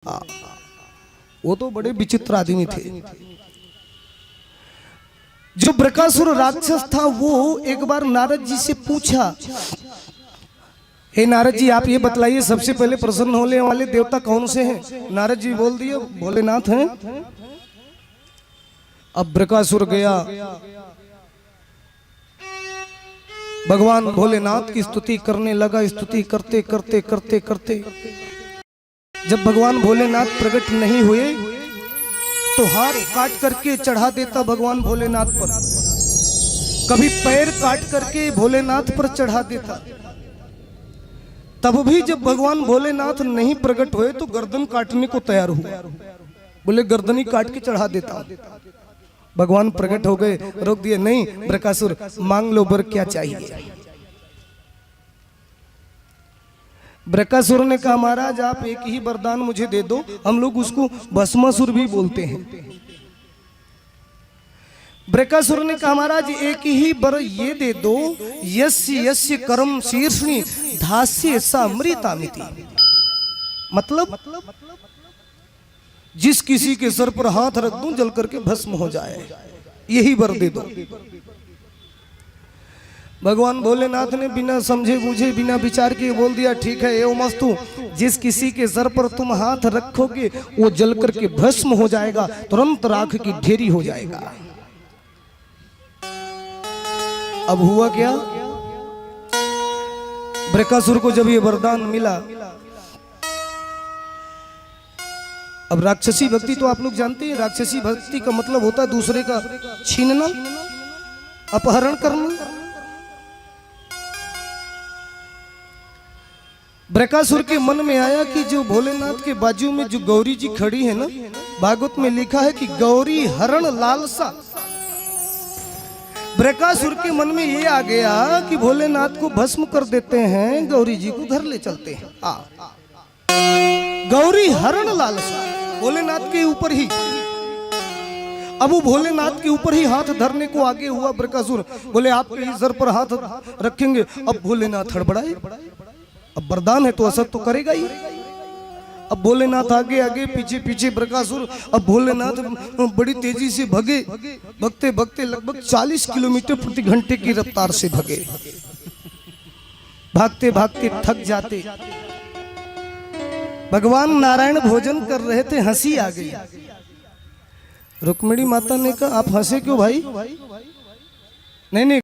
वो तो बड़े विचित्र आदमी थे। जो बृकासुर राक्षस था वो एक बार नारद जी से पूछा, हे नारद जी आप ये बतलाइए सबसे पहले प्रसन्न होने वाले देवता कौन से हैं? नारद जी बोल दिए भोलेनाथ हैं। अब बृकासुर गया, भगवान भोलेनाथ की स्तुति करने लगा। स्तुति करते करते करते करते जब भगवान भोलेनाथ प्रकट नहीं हुए तो हाथ काट करके चढ़ा देता भगवान भोलेनाथ पर, कभी पैर काट करके भोलेनाथ पर चढ़ा देता। तब भी जब भगवान भोलेनाथ नहीं प्रकट हुए तो गर्दन काटने को तैयार हुआ, बोले गर्दनी काट के चढ़ा देता। भगवान प्रकट हो गए, रोक दिए, नहीं बृकासुर मांग लो वर क्या चाहिए। बृकासुर ने कहा महाराज आप एक ही वरदान मुझे दे दो, हम लोग उसको भस्मासुर भी बोलते हैं। बृकासुर ने कहा महाराज एक ही वर ये दे दो, यस्य यस्य कर्म शीर्षणी धास्य सा अमृतामिति। मतलब जिस किसी के सर पर हाथ रख दूं जल करके भस्म हो जाए, यही वर दे दो। भगवान भोलेनाथ ने बिना समझे बूझे बिना विचार किए बोल दिया ठीक है एवं मस्तु, जिस किसी के सर पर तुम हाथ रखोगे वो जल करके भस्म हो जाएगा, तुरंत राख की ढेरी हो जाएगा। अब हुआ क्या, बृकासुर को जब ये वरदान मिला, अब राक्षसी भक्ति तो आप लोग जानते हैं, राक्षसी भक्ति का मतलब होता है दूसरे का छीनना, अपहरण करना। बृकासुर के मन में आया कि जो भोलेनाथ के बाजू में जो गौरी जी खड़ी है ना, भागवत में लिखा है कि गौरी हरण लालसा। बृकासुर के मन में ये आ गया कि भोलेनाथ को भस्म कर देते हैं, गौरी जी को घर ले चलते हैं। गौरी हरण लालसा भोलेनाथ के ऊपर ही। अब वो भोलेनाथ के ऊपर ही हाथ धरने को आगे हुआ बृकासुर, बोले आपके ही सर पर हाथ रखेंगे। अब भोलेनाथ हड़बड़ाए, अब वरदान है तो असर तो करेगा ही। अब भोलेनाथ आगे आगे पीछे पीछे बृकासुर। अब भोलेनाथ बड़ी तेजी से भगे, भगते भगते लगभग 40 किलोमीटर प्रति घंटे की रफ्तार से भगे। भागते भागते थक जाते। भगवान नारायण भोजन कर रहे थे, हंसी आ गई। रुक्मिणी माता ने कहा आप हंसे क्यों भाई? नहीं नहीं